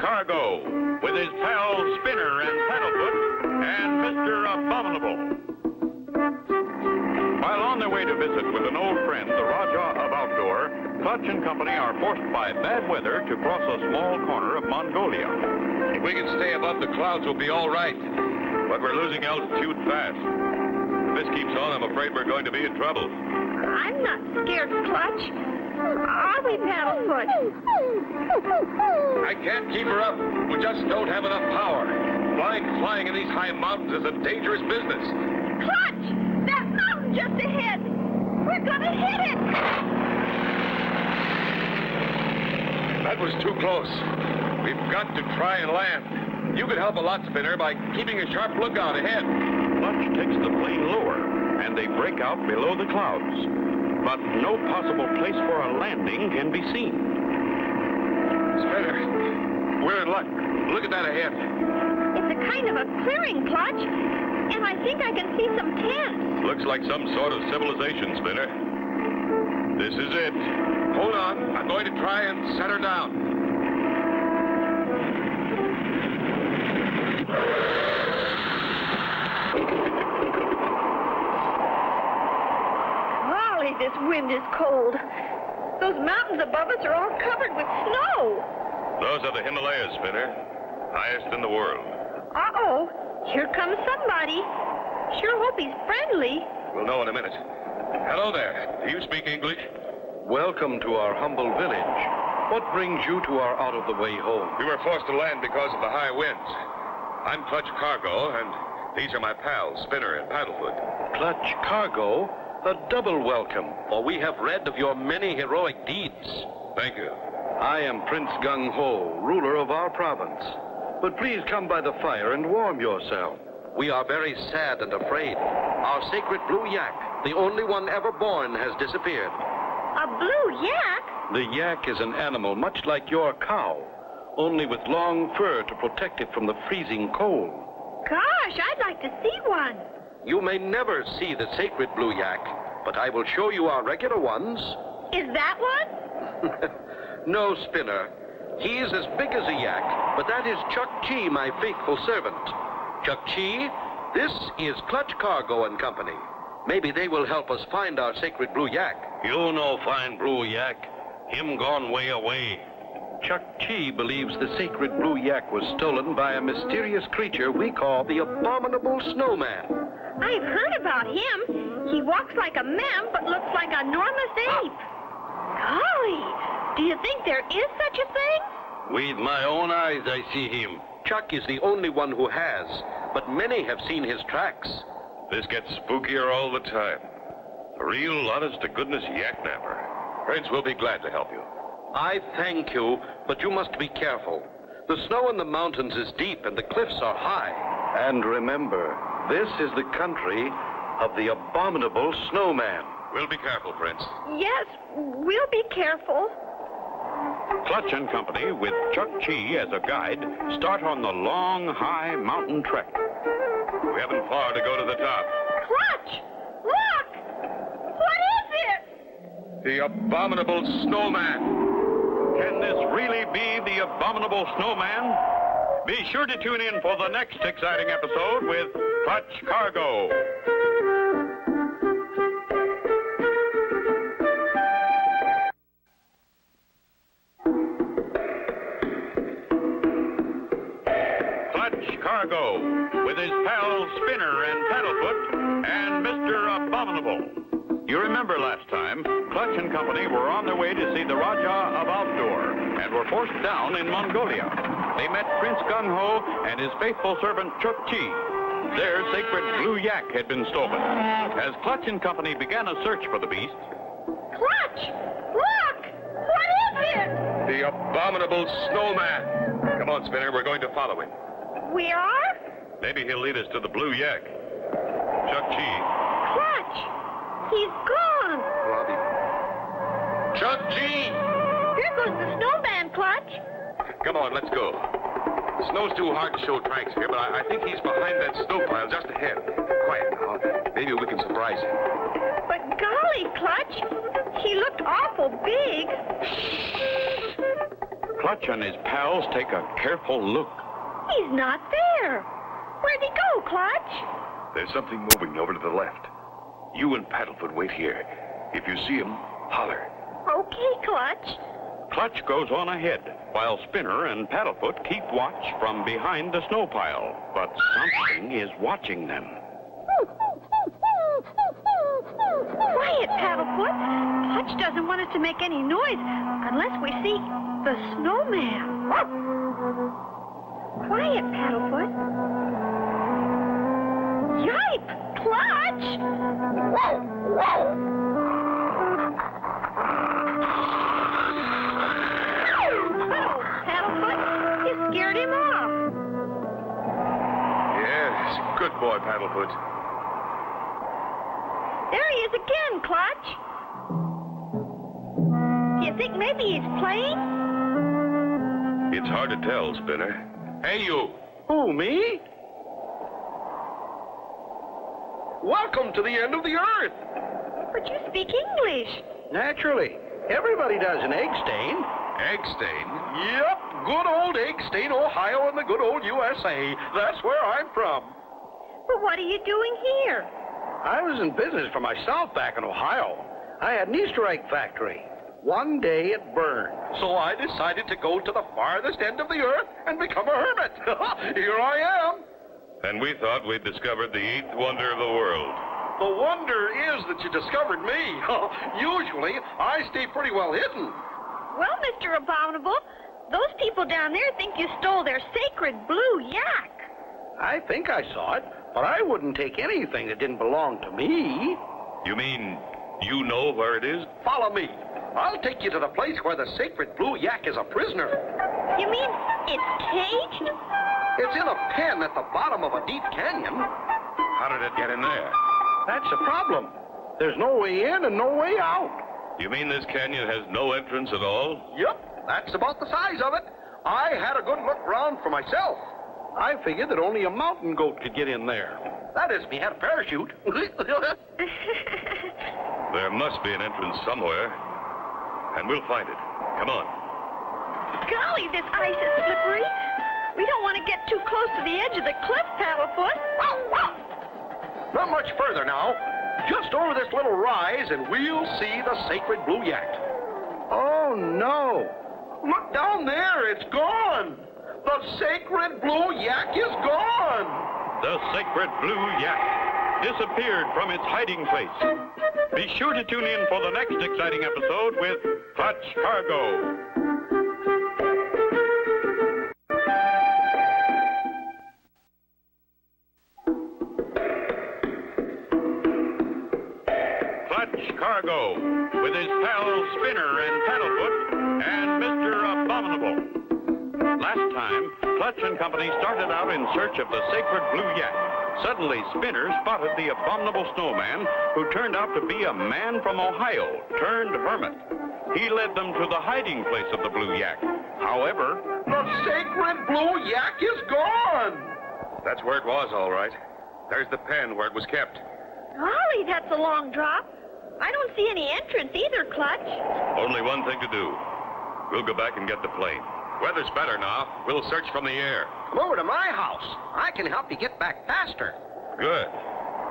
Cargo, with his pals Spinner and Paddlefoot, and Mr. Abominable. While on their way to visit with an old friend, the Rajah of Outdoor, Clutch and Company are forced by bad weather to cross a small corner of Mongolia. If we can stay above the clouds, we'll be all right. But we're losing altitude fast. If this keeps on, I'm afraid we're going to be in trouble. I'm not scared, Clutch. Are we, Paddlefoot? I can't keep her up. We just don't have enough power. Flying in these high mountains is a dangerous business. Clutch! That mountain just ahead! We're gonna hit it! That was too close. We've got to try and land. You could help a lot, Spinner, by keeping a sharp lookout ahead. Clutch takes the plane lower, and they break out below the clouds. But no possible place for a landing can be seen. Spinner, we're in luck. Look at that ahead. It's a kind of a clearing, Clutch, and I think I can see some tents. Looks like some sort of civilization, Spinner. This is it. Hold on. I'm going to try and set her down. Golly, this wind is cold. Those mountains above us are all covered with snow. Those are the Himalayas, Spinner. Highest in the world. Uh-oh. Here comes somebody. Sure hope he's friendly. We'll know in a minute. Hello there. Do you speak English? Welcome to our humble village. What brings you to our out-of-the-way home? We were forced to land because of the high winds. I'm Clutch Cargo, and these are my pals, Spinner and Paddlefoot. Clutch Cargo? A double welcome, for we have read of your many heroic deeds. Thank you. I am Prince Gung Ho, ruler of our province. But please come by the fire and warm yourself. We are very sad and afraid. Our sacred blue yak, the only one ever born, has disappeared. A blue yak? The yak is an animal much like your cow, only with long fur to protect it from the freezing cold. Gosh, I'd like to see one. You may never see the sacred blue yak, but I will show you our regular ones. Is that one? No, Spinner. He is as big as a yak, but that is Chuck Chi, my faithful servant. Chuck Chi, this is Clutch Cargo and Company. Maybe they will help us find our sacred blue yak. You know fine blue yak. Him gone way away. Chuck Chi believes the sacred blue yak was stolen by a mysterious creature we call the Abominable Snowman. I've heard about him. He walks like a man, but looks like an enormous ape. Golly, do you think there is such a thing? With my own eyes, I see him. Chuck is the only one who has, but many have seen his tracks. This gets spookier all the time. A real honest-to-goodness yak-napper. Prince, we'll be glad to help you. I thank you, but you must be careful. The snow in the mountains is deep and the cliffs are high. And remember, this is the country of the Abominable Snowman. We'll be careful, Prince. Yes, we'll be careful. Clutch and Company, with Chuck Chi as a guide, start on the long, high mountain trek. We haven't far to go to the top. Clutch! Look! What is it? The Abominable Snowman. Can this really be the Abominable Snowman? Be sure to tune in for the next exciting episode with Clutch Cargo. Clutch Cargo, with his pals Spinner and Paddlefoot, and Mr. Abominable. You remember last time, Clutch and Company were on their way to see the Rajah of Outdoor and were forced down in Mongolia. They met Prince Gung Ho and his faithful servant Chuck Chi. Their sacred blue yak had been stolen. As Clutch and Company began a search for the beast... Clutch! Look! What is it? The Abominable Snowman. Come on, Spinner, we're going to follow him. We are? Maybe he'll lead us to the blue yak. Chuck Chi. Clutch! He's gone. Chuck Chi! Here goes the snowman, Clutch. Come on, let's go. The snow's too hard to show tracks here, but I think he's behind that snow pile just ahead. Quiet now. Maybe we can surprise him. But golly, Clutch, he looked awful big. Clutch and his pals take a careful look. He's not there. Where'd he go, Clutch? There's something moving over to the left. You and Paddlefoot wait here. If you see him, holler. Okay, Clutch. Clutch goes on ahead, while Spinner and Paddlefoot keep watch from behind the snow pile. But something is watching them. Quiet, Paddlefoot. Clutch doesn't want us to make any noise unless we see the snowman. Quiet, Paddlefoot. Yipe! Clutch! Oh, Paddlefoot, you scared him off. Yes, good boy, Paddlefoot. There he is again, Clutch. Do you think maybe he's playing? It's hard to tell, Spinner. Hey, you. Who, me? Welcome to the end of the earth. But you speak English. Naturally. Everybody does an egg stain. Egg stain? Yep, good old Egg Stain, Ohio, and the good old USA. That's where I'm from. But what are you doing here? I was in business for myself back in Ohio. I had an Easter egg factory. One day it burned. So I decided to go to the farthest end of the earth and become a hermit. Here I am. And we thought we'd discovered the 8th wonder of the world. The wonder is that you discovered me. Usually, I stay pretty well hidden. Well, Mr. Abominable, those people down there think you stole their sacred blue yak. I think I saw it, but I wouldn't take anything that didn't belong to me. You mean you know where it is? Follow me. I'll take you to the place where the sacred blue yak is a prisoner. You mean it's caged? It's in a pen at the bottom of a deep canyon. How did it get in there? That's the problem. There's no way in and no way out. You mean this canyon has no entrance at all? Yep, that's about the size of it. I had a good look round for myself. I figured that only a mountain goat could get in there. That is, if he had a parachute. There must be an entrance somewhere. And we'll find it. Come on. Golly, this ice is slippery. We don't want to get too close to the edge of the cliff, Paddlefoot. Not much further now. Just over this little rise, and we'll see the sacred blue yak. Oh, no. Look down there. It's gone. The sacred blue yak is gone. The sacred blue yak disappeared from its hiding place. Be sure to tune in for the next exciting episode with Clutch Cargo. Clutch Cargo, with his pals Spinner and Paddlefoot and Mr. Abominable. Last time, Clutch and company started out in search of the sacred blue yak. Suddenly, Spinner spotted the abominable snowman, who turned out to be a man from Ohio, turned hermit. He led them to the hiding place of the blue yak. However, the sacred blue yak is gone. That's where it was, all right. There's the pen where it was kept. Golly, that's a long drop. I don't see any entrance either, Clutch. Only one thing to do. We'll go back and get the plane. Weather's better now. We'll search from the air. Come over to my house. I can help you get back faster. Good.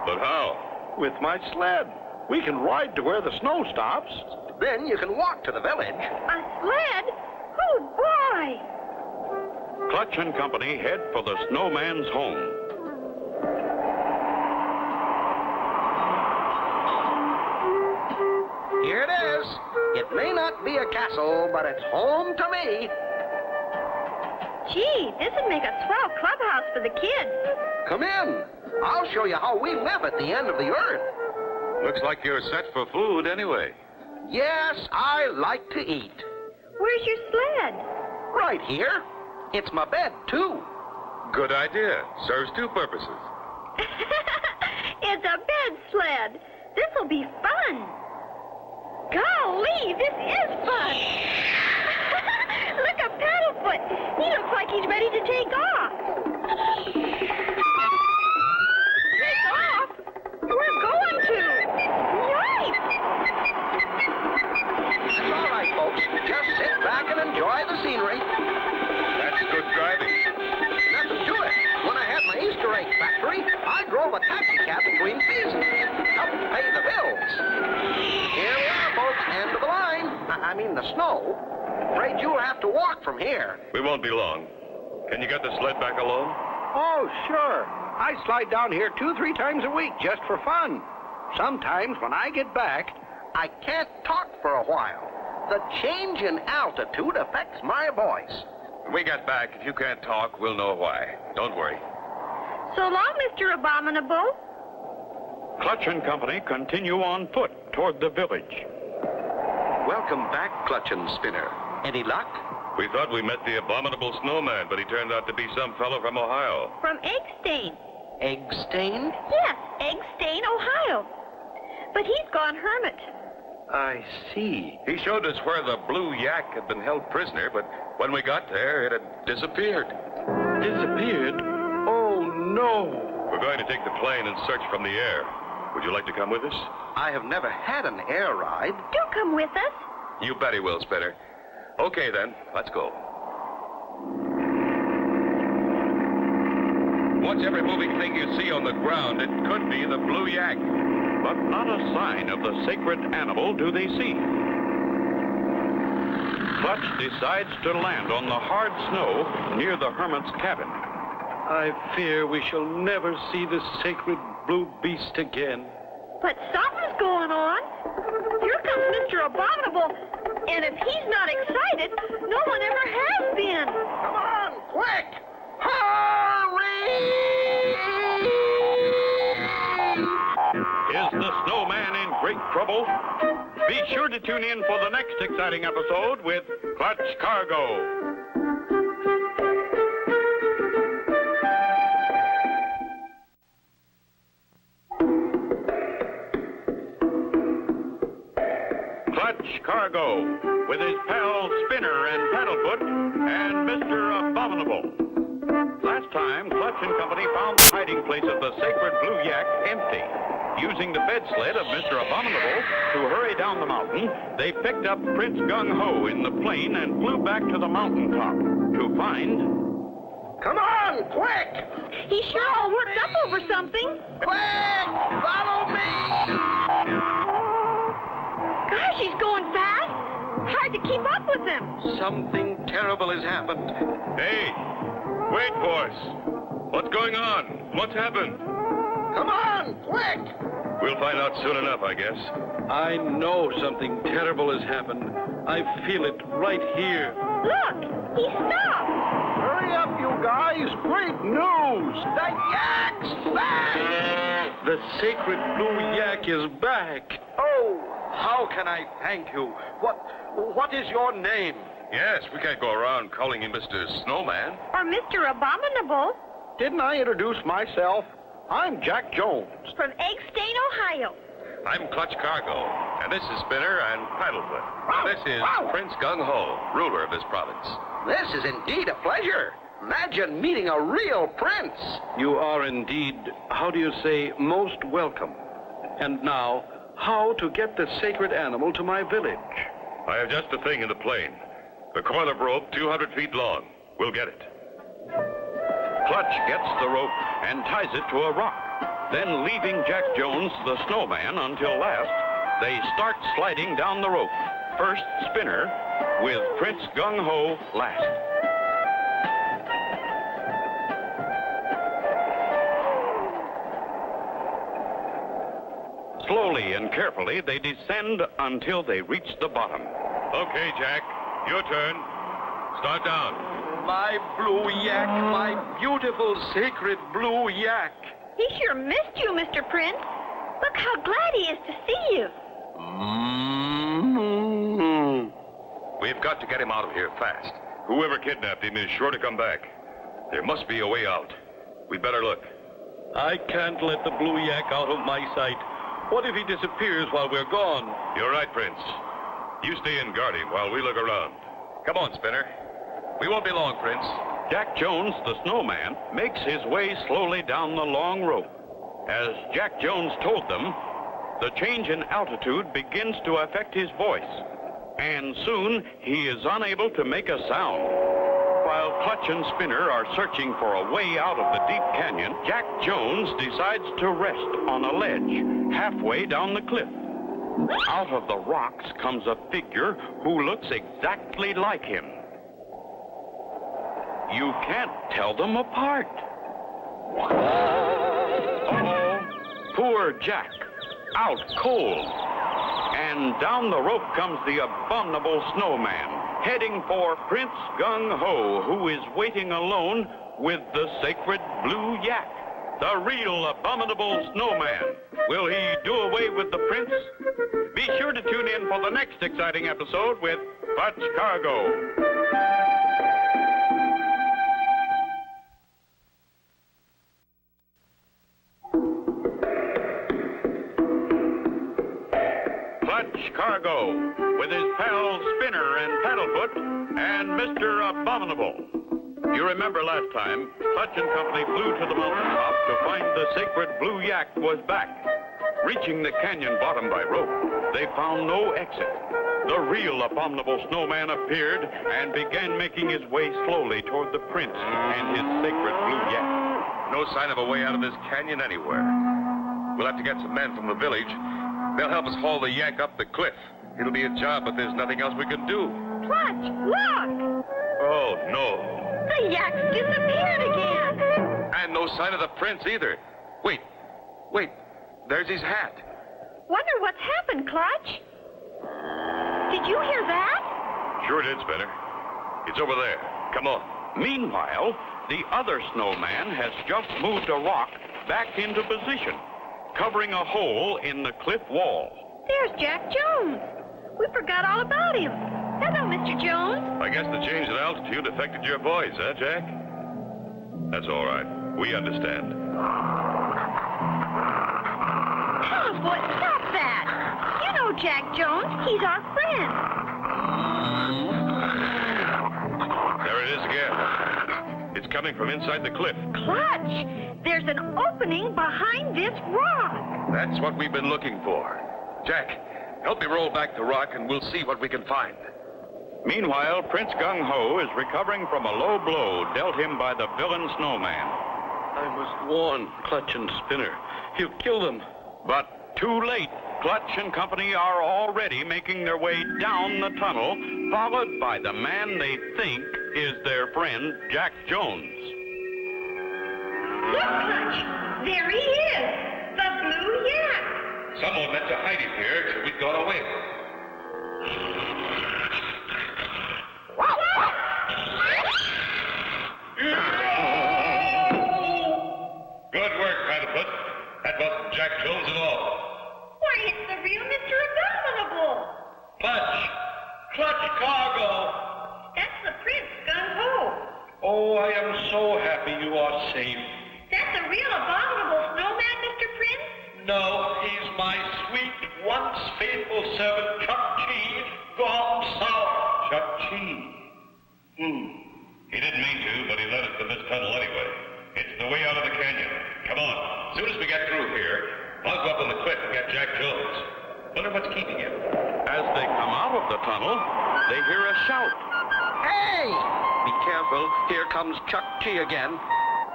But how? With my sled. We can ride to where the snow stops. Then you can walk to the village. A sled? Oh, boy! Clutch and company head for the snowman's home. Here it is. It may not be a castle, but it's home to me. Gee, this would make a swell clubhouse for the kids. Come in. I'll show you how we live at the end of the earth. Looks like you're set for food anyway. Yes, I like to eat. Where's your sled? Right here. It's my bed, too. Good idea. Serves two purposes. It's a bed sled. This'll be fun. Golly, this is fun. Look at Paddlefoot. He looks like he's ready to take off. Take off? We're going to. Right. It's all right, folks. Just sit back and enjoy the scenery. between seasons. Help pay the bills. Here we are, folks. End of the line. I mean the snow. Afraid you'll have to walk from here. We won't be long. Can you get the sled back alone? Oh, sure. I slide down here 2-3 times a week just for fun. Sometimes when I get back, I can't talk for a while. The change in altitude affects my voice. When we get back, if you can't talk, we'll know why. Don't worry. So long, Mr. Abominable. Clutch and Company continue on foot toward the village. Welcome back, Clutch and Spinner. Any luck? We thought we met the abominable snowman, but he turned out to be some fellow from Ohio. From Eggstain. Eggstain? Yes, Eggstain, Ohio. But he's gone hermit. I see. He showed us where the blue yak had been held prisoner, but when we got there, it had disappeared. Disappeared? Oh, no. We're going to take the plane and search from the air. Would you like to come with us? I have never had an air ride. Do come with us. You bet he will, Spinner. Okay, then. Let's go. Watch every moving thing you see on the ground. It could be the blue yak. But not a sign of the sacred animal do they see. Clutch decides to land on the hard snow near the hermit's cabin. I fear we shall never see the sacred blue beast again. But something's going on. Here comes Mr. Abominable. And if he's not excited, no one ever has been. Come on, quick! Hurry! Is the snowman in great trouble? Be sure to tune in for the next exciting episode with Clutch Cargo. Clutch Cargo, with his pals Spinner and Paddlefoot and Mr. Abominable. Last time, Clutch and Company found the hiding place of the sacred blue yak empty. Using the bed sled of Mr. Abominable to hurry down the mountain, they picked up Prince Gung Ho in the plane and flew back to the mountaintop to find... Come on, quick! He's sure all worked up over something. Quick! Follow me! Gosh, he's going fast. Hard to keep up with him. Something terrible has happened. Hey, wait, boys. What's going on? What's happened? Come on, quick! We'll find out soon enough, I guess. I know something terrible has happened. I feel it right here. Look, he stopped. Hurry up, you guys. Great news. The yak's back! The sacred blue yak is back. Oh, how can I thank you? What is your name? Yes, we can't go around calling you Mr. Snowman. Or Mr. Abominable. Didn't I introduce myself? I'm Jack Jones. From Eggstain, Ohio. I'm Clutch Cargo, and this is Spinner and Paddlefoot. And this is Prince Gung Ho, ruler of this province. This is indeed a pleasure. Imagine meeting a real prince. You are indeed, how do you say, most welcome. And now, how to get the sacred animal to my village? I have just the thing in the plane. The coil of rope 200 feet long. We'll get it. Clutch gets the rope and ties it to a rock. Then, leaving Jack Jones, the snowman, until last, they start sliding down the rope. First, Spinner, with Prince Gung Ho last. Slowly and carefully, they descend until they reach the bottom. Okay, Jack, your turn. Start down. My blue yak, my beautiful sacred blue yak. He sure missed you, Mr. Prince. Look how glad he is to see you. We've got to get him out of here fast. Whoever kidnapped him is sure to come back. There must be a way out. We'd better look. I can't let the blue yak out of my sight. What if he disappears while we're gone? You're right, Prince. You stay and guard him while we look around. Come on, Spinner. We won't be long, Prince. Jack Jones, the snowman, makes his way slowly down the long rope. As Jack Jones told them, the change in altitude begins to affect his voice, and soon he is unable to make a sound. While Clutch and Spinner are searching for a way out of the deep canyon, Jack Jones decides to rest on a ledge halfway down the cliff. Out of the rocks comes a figure who looks exactly like him. You can't tell them apart. Uh-oh, poor Jack, out cold. And down the rope comes the Abominable Snowman, heading for Prince Gung-Ho, who is waiting alone with the sacred blue yak, the real Abominable Snowman. Will he do away with the prince? Be sure to tune in for the next exciting episode with Clutch Cargo. Clutch Cargo, with his pals Spinner and Paddlefoot, and Mr. Abominable. You remember last time, Clutch and Company flew to the mountaintop to find the sacred blue yak was back. Reaching the canyon bottom by rope, they found no exit. The real Abominable Snowman appeared and began making his way slowly toward the prince and his sacred blue yak. No sign of a way out of this canyon anywhere. We'll have to get some men from the village. They'll help us haul the yak up the cliff. It'll be a job, but there's nothing else we can do. Clutch, look! Oh, no. The yak's disappeared again. And no sign of the prince either. Wait. There's his hat. Wonder what's happened, Clutch? Did you hear that? Sure did, Spinner. It's over there. Come on. Meanwhile, the other snowman has just moved a rock back into position, covering a hole in the cliff wall. There's Jack Jones. We forgot all about him. Hello, Mr. Jones. I guess the change in altitude affected your voice, huh, Jack? That's all right. We understand. Paddlefoot, stop that. You know Jack Jones. He's our friend. There it is again. It's coming from inside the cliff. Clutch, there's an opening behind this rock. That's what we've been looking for. Jack, help me roll back the rock and we'll see what we can find. Meanwhile, Prince Gung-Ho is recovering from a low blow dealt him by the villain snowman. I must warn Clutch and Spinner. He'll kill them. But too late. Clutch and Company are already making their way down the tunnel, followed by the man they think is their friend, Jack Jones. Look, Clutch, there he is, the blue yak. Someone meant to hide him here till we'd gone away. Good work, Paddlefoot. That wasn't Jack Jones at all. Why, it's the real Mr. Abominable. Clutch Cargo. That's the Prince Gung-Ho. Oh, I am so happy you are safe. That's the real Abominable Snowman, Mr. Prince? No, he's my sweet, once faithful servant, Chuck Chee, gone sour. Chuck Chee. He didn't mean to, but he led us to this tunnel anyway. It's the way out of the canyon. Come on. As soon as we get through here, I'll go up on the cliff and get Jack Jones. Wonder what's keeping him. As they come out of the tunnel, they hear a shout. Hey! Be careful. Here comes Chuck Chee again.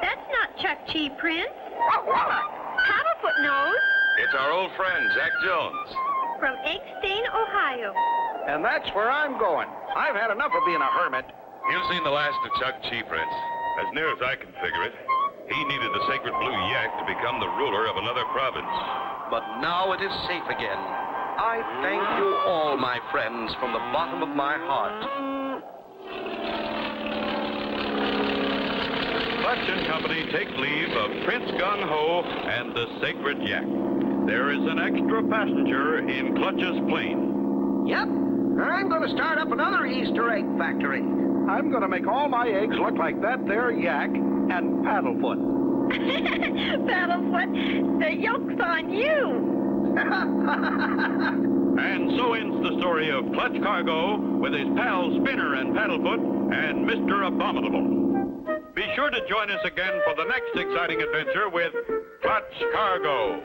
That's not Chuck Chee, Prince. Paddlefoot knows. It's our old friend, Jack Jones. From Eggstain, Ohio. And that's where I'm going. I've had enough of being a hermit. You've seen the last of Chuck Chee, Prince. As near as I can figure it, he needed the sacred blue yak to become the ruler of another province. But now it is safe again. I thank you all, my friends, from the bottom of my heart. Clutch and Company take leave of Prince Gung-Ho and the sacred yak. There is an extra passenger in Clutch's plane. Yep, I'm going to start up another Easter egg factory. I'm going to make all my eggs look like that there yak and Paddlefoot. Paddlefoot, the yoke's on you. And so ends the story of Clutch Cargo with his pals Spinner and Paddlefoot and Mr. Abominable. Be sure to join us again for the next exciting adventure with Clutch Cargo.